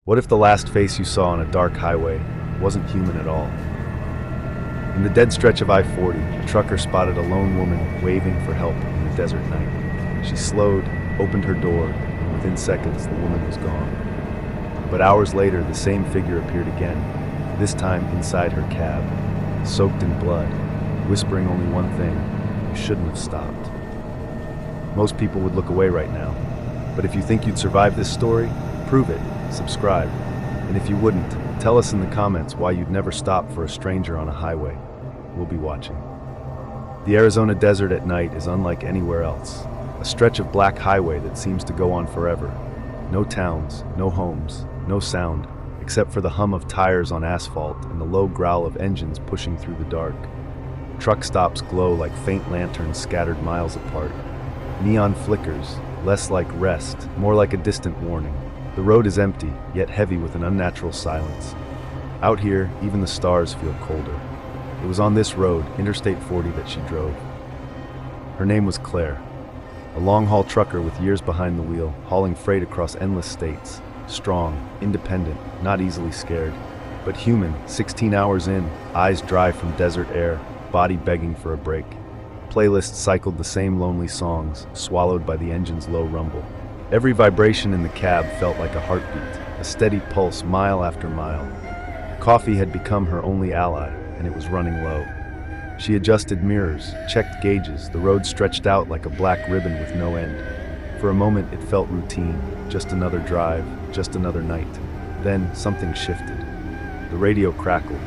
What if the last face you saw on a dark highway wasn't human at all? In the dead stretch of I-40, a trucker spotted a lone woman waving for help in the desert night. She slowed, opened her door, and within seconds the woman was gone. But hours later, the same figure appeared again, this time inside her cab, soaked in blood, whispering only one thing: "You shouldn't have stopped." Most people would look away right now, but if you think you'd survive this story, prove it, subscribe, and if you wouldn't, tell us in the comments why you'd never stop for a stranger on a highway. We'll be watching. The Arizona desert at night is unlike anywhere else, a stretch of black highway that seems to go on forever. No towns, no homes, no sound, except for the hum of tires on asphalt and the low growl of engines pushing through the dark. Truck stops glow like faint lanterns scattered miles apart. Neon flickers, less like rest, more like a distant warning. The road is empty, yet heavy with an unnatural silence. Out here, even the stars feel colder. It was on this road, Interstate 40, that she drove. Her name was Claire, a long-haul trucker with years behind the wheel, hauling freight across endless states. Strong, independent, not easily scared, but human, 16 hours in, eyes dry from desert air, body begging for a break. Playlists cycled the same lonely songs, swallowed by the engine's low rumble. Every vibration in the cab felt like a heartbeat, a steady pulse mile after mile. Coffee had become her only ally, and it was running low. She adjusted mirrors, checked gauges, the road stretched out like a black ribbon with no end. For a moment it felt routine, just another drive, just another night. Then something shifted. The radio crackled.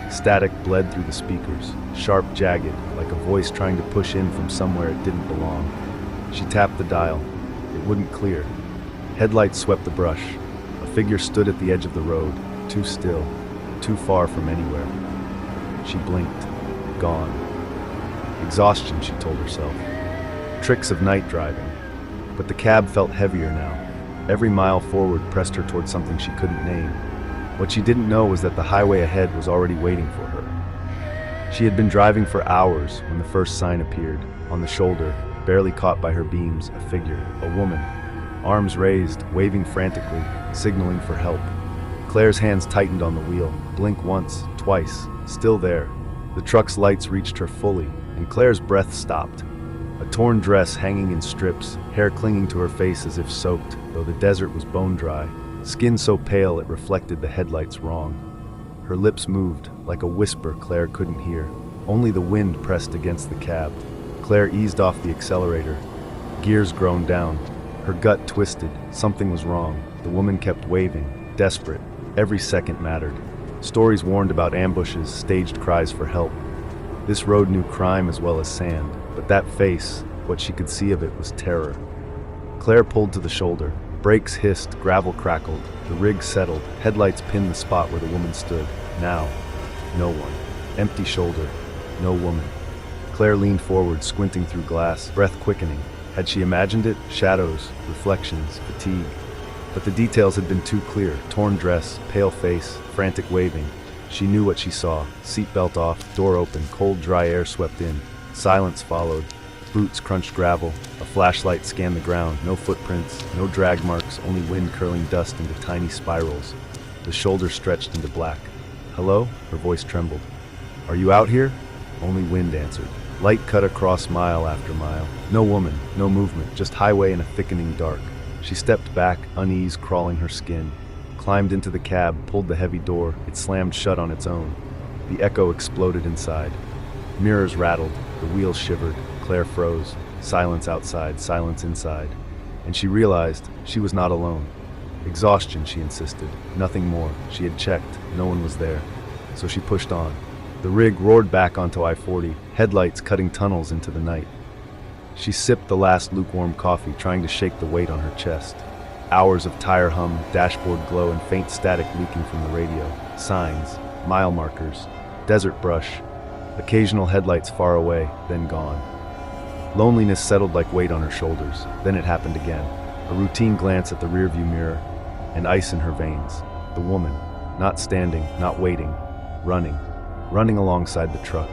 Static bled through the speakers, sharp, jagged, like a voice trying to push in from somewhere it didn't belong. She tapped the dial. It wouldn't clear. Headlights swept the brush. A figure stood at the edge of the road, too still, too far from anywhere. She blinked. Gone. Exhaustion, she told herself. Tricks of night driving. But the cab felt heavier now. Every mile forward pressed her toward something she couldn't name. What she didn't know was that the highway ahead was already waiting for her. She had been driving for hours when the first sign appeared. On the shoulder, barely caught by her beams, a figure, a woman. Arms raised, waving frantically, signaling for help. Claire's hands tightened on the wheel. Blink once, twice, still there. The truck's lights reached her fully, and Claire's breath stopped. A torn dress hanging in strips, hair clinging to her face as if soaked, though the desert was bone dry. Skin so pale it reflected the headlights wrong. Her lips moved, like a whisper Claire couldn't hear. Only the wind pressed against the cab. Claire eased off the accelerator. Gears groaned down. Her gut twisted. Something was wrong. The woman kept waving, desperate. Every second mattered. Stories warned about ambushes, staged cries for help. This road knew crime as well as sand, but that face, what she could see of it, was terror. Claire pulled to the shoulder. Brakes hissed, gravel crackled. The rig settled. Headlights pinned the spot where the woman stood. Now, no one. Empty shoulder. No woman. Claire leaned forward, squinting through glass, breath quickening. Had she imagined it? Shadows, reflections, fatigue. But the details had been too clear. Torn dress, pale face, frantic waving. She knew what she saw. Seatbelt off, door open, cold, dry air swept in. Silence followed. Boots crunched gravel. A flashlight scanned the ground. No footprints, no drag marks, only wind curling dust into tiny spirals. The shoulder stretched into black. "Hello?" Her voice trembled. "Are you out here?" Only wind answered. Light cut across mile after mile. No woman, no movement, just highway in a thickening dark. She stepped back, unease crawling her skin. Climbed into the cab, pulled the heavy door. It slammed shut on its own. The echo exploded inside. Mirrors rattled. The wheels shivered. Claire froze. Silence outside, silence inside. And she realized she was not alone. Exhaustion, she insisted. Nothing more. She had checked. No one was there. So she pushed on. The rig roared back onto I-40, headlights cutting tunnels into the night. She sipped the last lukewarm coffee, trying to shake the weight on her chest. Hours of tire hum, dashboard glow, and faint static leaking from the radio. Signs, mile markers, desert brush, occasional headlights far away, then gone. Loneliness settled like weight on her shoulders. Then it happened again. A routine glance at the rearview mirror, and ice in her veins. The woman, not standing, not waiting, running alongside the truck.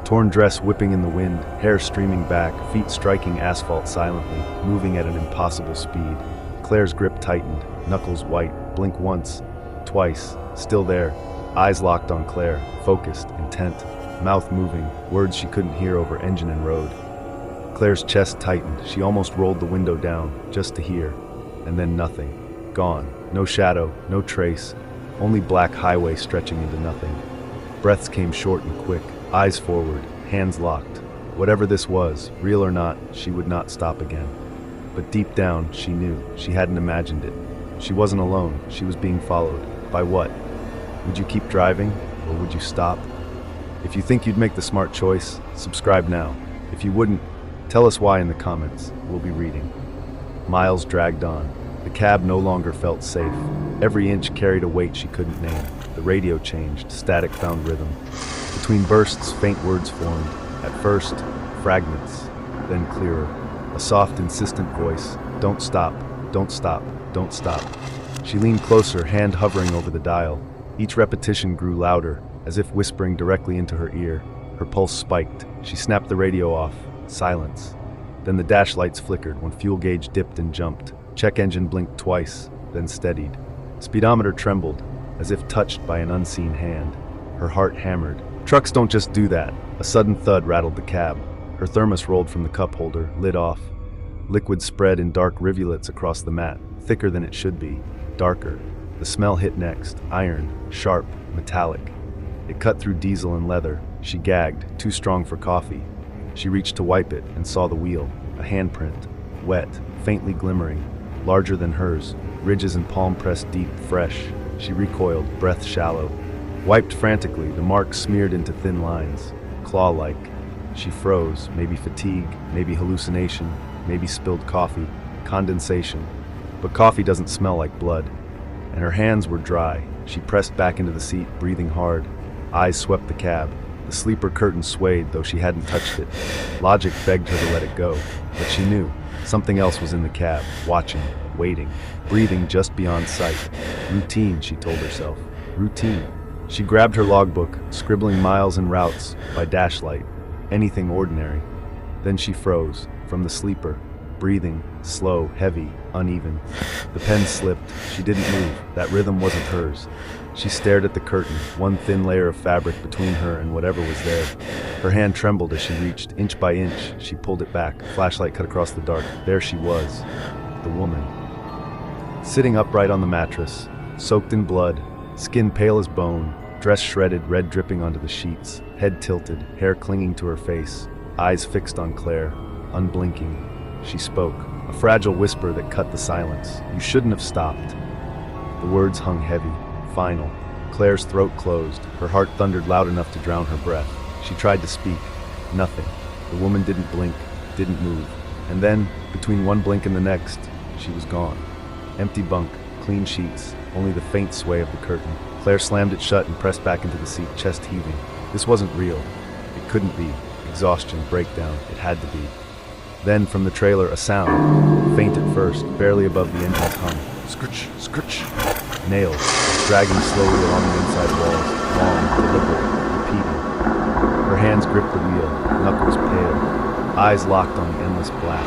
Torn dress whipping in the wind, hair streaming back, feet striking asphalt silently, moving at an impossible speed. Claire's grip tightened, knuckles white, blink once, twice, still there, eyes locked on Claire, focused, intent, mouth moving, words she couldn't hear over engine and road. Claire's chest tightened, she almost rolled the window down, just to hear, and then nothing. Gone. No shadow, no trace, only black highway stretching into nothing. Breaths came short and quick, eyes forward, hands locked. Whatever this was, real or not, she would not stop again. But deep down, she knew. She hadn't imagined it. She wasn't alone. She was being followed. By what? Would you keep driving, or would you stop? If you think you'd make the smart choice, subscribe now. If you wouldn't, tell us why in the comments. We'll be reading. Miles dragged on. The cab no longer felt safe. Every inch carried a weight she couldn't name. The radio changed. Static found rhythm. Between bursts, faint words formed. At first, fragments, then clearer. A soft, insistent voice. Don't stop, don't stop, don't stop. She leaned closer, hand hovering over the dial. Each repetition grew louder, as if whispering directly into her ear. Her pulse spiked. She snapped the radio off. Silence. Then the dash lights flickered when fuel gauge dipped and jumped. Check engine blinked twice, then steadied. Speedometer trembled, as if touched by an unseen hand. Her heart hammered. Trucks don't just do that. A sudden thud rattled the cab. Her thermos rolled from the cup holder, lid off. Liquid spread in dark rivulets across the mat, thicker than it should be, darker. The smell hit next, iron, sharp, metallic. It cut through diesel and leather. She gagged, too strong for coffee. She reached to wipe it and saw the wheel, a handprint, wet, faintly glimmering, larger than hers, ridges and palm pressed deep, fresh. She recoiled, breath shallow. Wiped frantically, the mark smeared into thin lines, claw-like. She froze, maybe fatigue, maybe hallucination, maybe spilled coffee, condensation. But coffee doesn't smell like blood. And her hands were dry. She pressed back into the seat, breathing hard. Eyes swept the cab. The sleeper curtain swayed, though she hadn't touched it. Logic begged her to let it go, but she knew. Something else was in the cab, watching, waiting, breathing just beyond sight. Routine, she told herself. Routine. She grabbed her logbook, scribbling miles and routes by dashlight. Anything ordinary. Then she froze, from the sleeper, breathing, slow, heavy, uneven. The pen slipped. She didn't move. That rhythm wasn't hers. She stared at the curtain, one thin layer of fabric between her and whatever was there. Her hand trembled as she reached. Inch by inch, she pulled it back. Flashlight cut across the dark. There she was, the woman. Sitting upright on the mattress, soaked in blood, skin pale as bone, dress shredded, red dripping onto the sheets, head tilted, hair clinging to her face, eyes fixed on Claire, unblinking. She spoke, a fragile whisper that cut the silence. You shouldn't have stopped. The words hung heavy, final. Claire's throat closed. Her heart thundered loud enough to drown her breath. She tried to speak. Nothing. The woman didn't blink, didn't move. And then, between one blink and the next, she was gone. Empty bunk, clean sheets, only the faint sway of the curtain. Claire slammed it shut and pressed back into the seat, chest heaving. This wasn't real. It couldn't be. Exhaustion, breakdown. It had to be. Then, from the trailer, a sound. Faint at first, barely above the engine's hum. Scritch, scritch. Nails, dragging slowly along the inside walls, long, deliberate, repeating. Her hands gripped the wheel, knuckles pale, eyes locked on the endless black.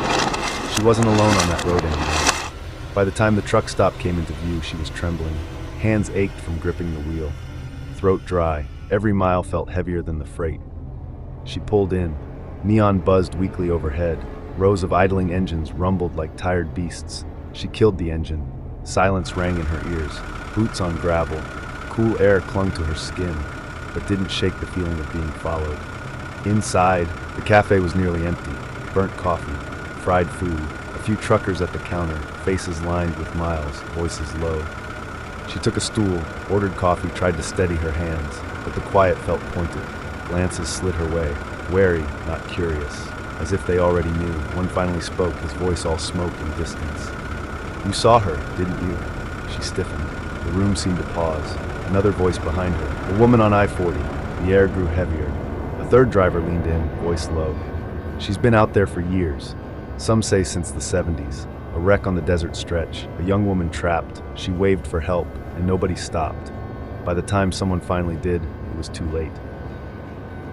She wasn't alone on that road anymore. By the time the truck stop came into view, she was trembling. Hands ached from gripping the wheel. Throat dry. Every mile felt heavier than the freight. She pulled in. Neon buzzed weakly overhead. Rows of idling engines rumbled like tired beasts. She killed the engine. Silence rang in her ears. Boots on gravel. Cool air clung to her skin, but didn't shake the feeling of being followed. Inside, the cafe was nearly empty. Burnt coffee, fried food, a few truckers at the counter, faces lined with Miles, voices low. She took a stool, ordered coffee, tried to steady her hands, but the quiet felt pointed. Glances slid her way, wary, not curious. As if they already knew, one finally spoke, his voice all smoke and distance. You saw her, didn't you? She stiffened. The room seemed to pause. Another voice behind her. A woman on I-40. The air grew heavier. A third driver leaned in, voice low. She's been out there for years. Some say since the 70s. A wreck on the desert stretch. A young woman trapped. She waved for help, and nobody stopped. By the time someone finally did, it was too late.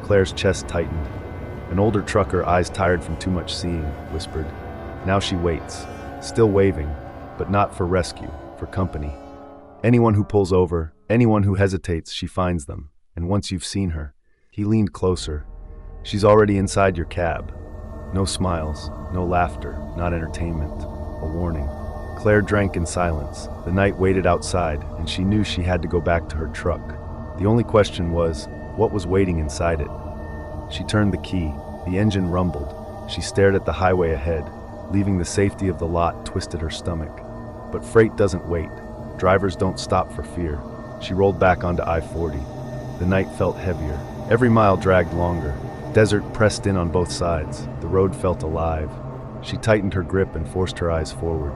Claire's chest tightened. An older trucker, eyes tired from too much seeing, whispered. Now she waits, still waving, but not for rescue, for company. Anyone who pulls over, anyone who hesitates, she finds them. And once you've seen her, he leaned closer. She's already inside your cab. No smiles, no laughter, not entertainment. A warning. Claire drank in silence. The night waited outside, and she knew she had to go back to her truck. The only question was, what was waiting inside it? She turned the key. The engine rumbled. She stared at the highway ahead, leaving the safety of the lot twisted her stomach. But freight doesn't wait. Drivers don't stop for fear. She rolled back onto I-40. The night felt heavier. Every mile dragged longer. Desert pressed in on both sides. The road felt alive. She tightened her grip and forced her eyes forward.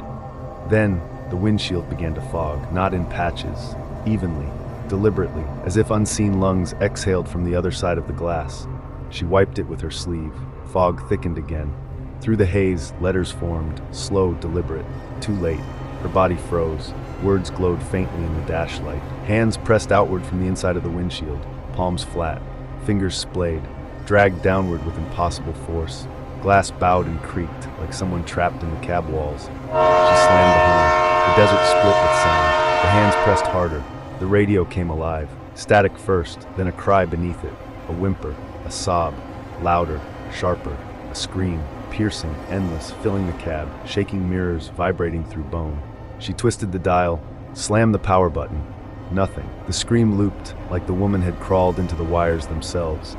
Then, the windshield began to fog, not in patches, evenly, deliberately, as if unseen lungs exhaled from the other side of the glass. She wiped it with her sleeve. Fog thickened again. Through the haze, letters formed, slow, deliberate. Too late. Her body froze. Words glowed faintly in the dash light. Hands pressed outward from the inside of the windshield, palms flat, fingers splayed, dragged downward with impossible force. Glass bowed and creaked, like someone trapped in the cab walls. She slammed the horn. The desert split with sound. The hands pressed harder. The radio came alive. Static first, then a cry beneath it. A whimper, a sob, louder, sharper, a scream, piercing, endless, filling the cab, shaking mirrors, vibrating through bone. She twisted the dial, slammed the power button. Nothing. The scream looped, like the woman had crawled into the wires themselves.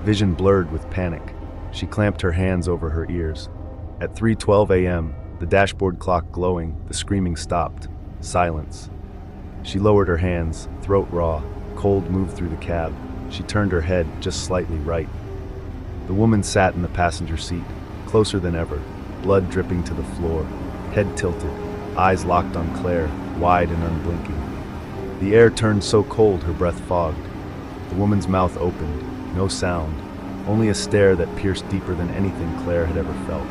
Vision blurred with panic. She clamped her hands over her ears. At 3:12 a.m., the dashboard clock glowing, the screaming stopped. Silence. She lowered her hands, throat raw. Cold moved through the cab. She turned her head just slightly right. The woman sat in the passenger seat, closer than ever, blood dripping to the floor, head tilted, eyes locked on Claire, wide and unblinking. The air turned so cold her breath fogged. The woman's mouth opened, no sound, only a stare that pierced deeper than anything Claire had ever felt.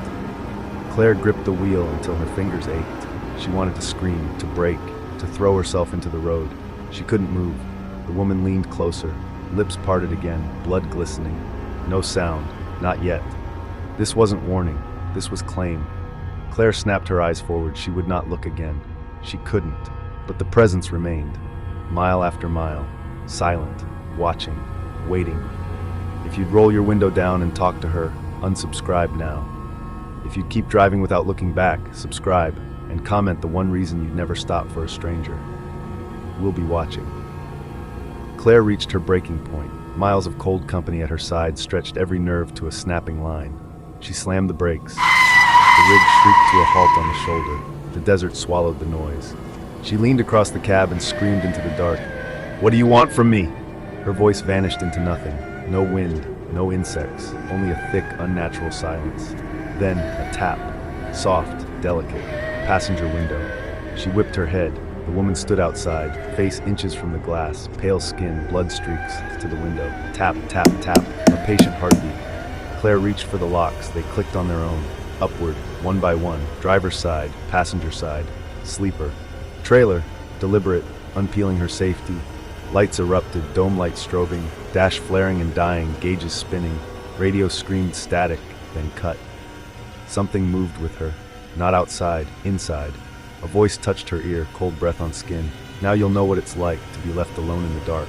Claire gripped the wheel until her fingers ached. She wanted to scream, to break, to throw herself into the road. She couldn't move. The woman leaned closer, lips parted again, blood glistening. No sound, not yet. This wasn't warning, this was claim. Claire snapped her eyes forward. She would not look again. She couldn't, but the presence remained. Mile after mile, silent, watching, waiting. If you'd roll your window down and talk to her, unsubscribe now. If you'd keep driving without looking back, subscribe, and comment the one reason you'd never stop for a stranger. We'll be watching. Claire reached her breaking point. Miles of cold company at her side stretched every nerve to a snapping line. She slammed the brakes. The rig shrieked to a halt on the shoulder. The desert swallowed the noise. She leaned across the cab and screamed into the dark. "What do you want from me?" Her voice vanished into nothing. No wind, no insects, only a thick, unnatural silence. Then a tap, soft, delicate, passenger window. She whipped her head. The woman stood outside, face inches from the glass, pale skin, blood streaks to the window. Tap, tap, tap, a patient heartbeat. Claire reached for the locks. They clicked on their own. Upward, one by one, driver's side, passenger side, sleeper. Trailer, deliberate, unpeeling her safety. Lights erupted, dome light strobing, dash flaring and dying, gauges spinning. Radio screamed static, then cut. Something moved with her. Not outside, inside. A voice touched her ear, cold breath on skin. Now you'll know what it's like to be left alone in the dark.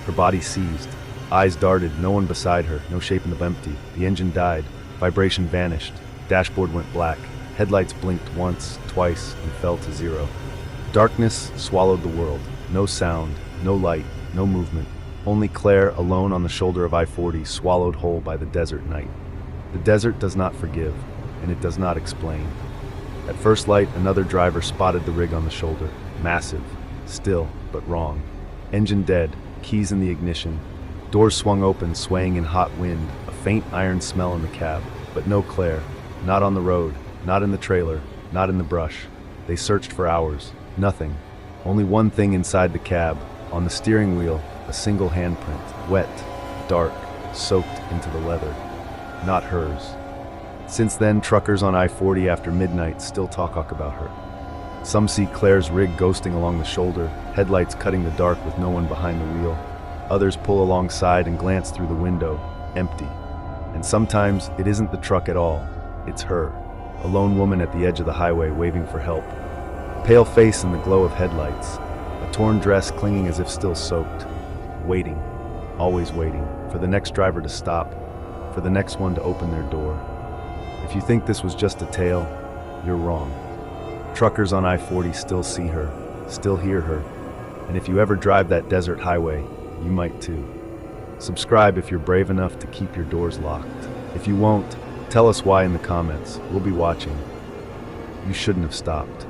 Her body seized. Eyes darted, no one beside her, no shape in the empty. The engine died. Vibration vanished. Dashboard went black. Headlights blinked once, twice, and fell to zero. Darkness swallowed the world. No sound, no light, no movement. Only Claire, alone on the shoulder of I-40, swallowed whole by the desert night. The desert does not forgive, and it does not explain. At first light, another driver spotted the rig on the shoulder. Massive, still, but wrong. Engine dead, keys in the ignition. Doors swung open, swaying in hot wind, a faint iron smell in the cab. But no Claire. Not on the road, not in the trailer, not in the brush. They searched for hours. Nothing. Only one thing inside the cab. On the steering wheel, a single handprint. Wet, dark, soaked into the leather. Not hers. Since then, truckers on I-40 after midnight still talk about her. Some see Claire's rig ghosting along the shoulder, headlights cutting the dark with no one behind the wheel. Others pull alongside and glance through the window, empty. And sometimes it isn't the truck at all, it's her, a lone woman at the edge of the highway waving for help. pale face in the glow of headlights, a torn dress clinging as if still soaked, waiting, always waiting, for the next driver to stop, for the next one to open their door. If you think this was just a tale, you're wrong. Truckers on I-40 still see her, still hear her, and if you ever drive that desert highway, you might too. Subscribe if you're brave enough to keep your doors locked. If you won't, tell us why in the comments. We'll be watching. You shouldn't have stopped.